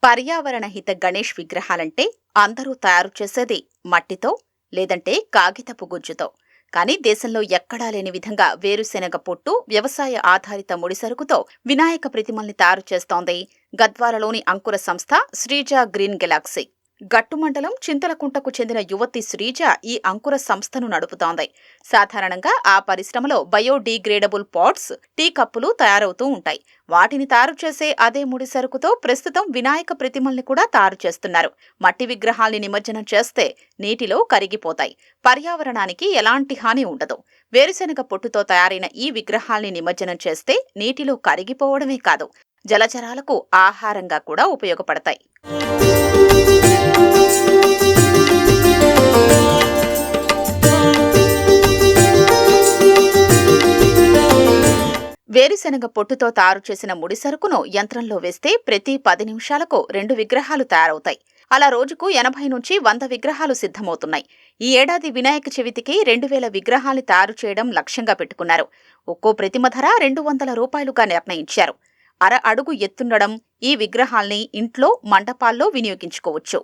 పర్యావరణ హిత గణేష్ విగ్రహాలంటే అందరూ తయారు చేసేది మట్టితో లేదంటే కాగితపు గుజ్జుతో. కానీ దేశంలో ఎక్కడా లేని విధంగా వేరుశెనగ పొట్టు వ్యవసాయ ఆధారిత ముడిసరుకుతో వినాయక ప్రతిమల్ని తయారు చేస్తోంది గద్వాలలోని అంకుర సంస్థ శ్రీజ గ్రీన్ గెలాక్సీ. గట్టుమండలం చింతలకుంటకు చెందిన యువతి శ్రీజ ఈ అంకుర సంస్థను నడుపుతోంది. సాధారణంగా ఆ పరిశ్రమలో బయోడీగ్రేడబుల్ పాట్స్, టీ కప్పులు తయారవుతూ ఉంటాయి. వాటిని తయారు చేసే అదే ముడి సరుకుతో ప్రస్తుతం వినాయక ప్రతిమల్ని కూడా తయారు చేస్తున్నారు. మట్టి విగ్రహాల్ని నిమజ్జనం చేస్తే నీటిలో కరిగిపోతాయి. పర్యావరణానికి ఎలాంటి హాని ఉండదు. వేరుశెనగ పొట్టుతో తయారైన ఈ విగ్రహాల్ని నిమజ్జనం చేస్తే నీటిలో కరిగిపోవడమే కాదు, జలచరాలకు ఆహారంగా కూడా ఉపయోగపడతాయి. వేరుశెనగ పొట్టుతో తయారు చేసిన ముడిసరుకును యంత్రంలో వేస్తే ప్రతి 10 నిమిషాలకు 2 విగ్రహాలు తయారవుతాయి. అలా రోజుకు 80 నుంచి 100 విగ్రహాలు సిద్ధమవుతున్నాయి. ఈ ఏడాది వినాయక చవితికి 2000 విగ్రహాల్ని తయారు చేయడం లక్ష్యంగా పెట్టుకున్నారు. ఒక్కో ప్రతిమ ధర రూ. 200గా నిర్ణయించారు. అర అడుగు ఎత్తుండడం ఈ విగ్రహాల్ని ఇంట్లో, మండపాల్లో వినియోగించుకోవచ్చు.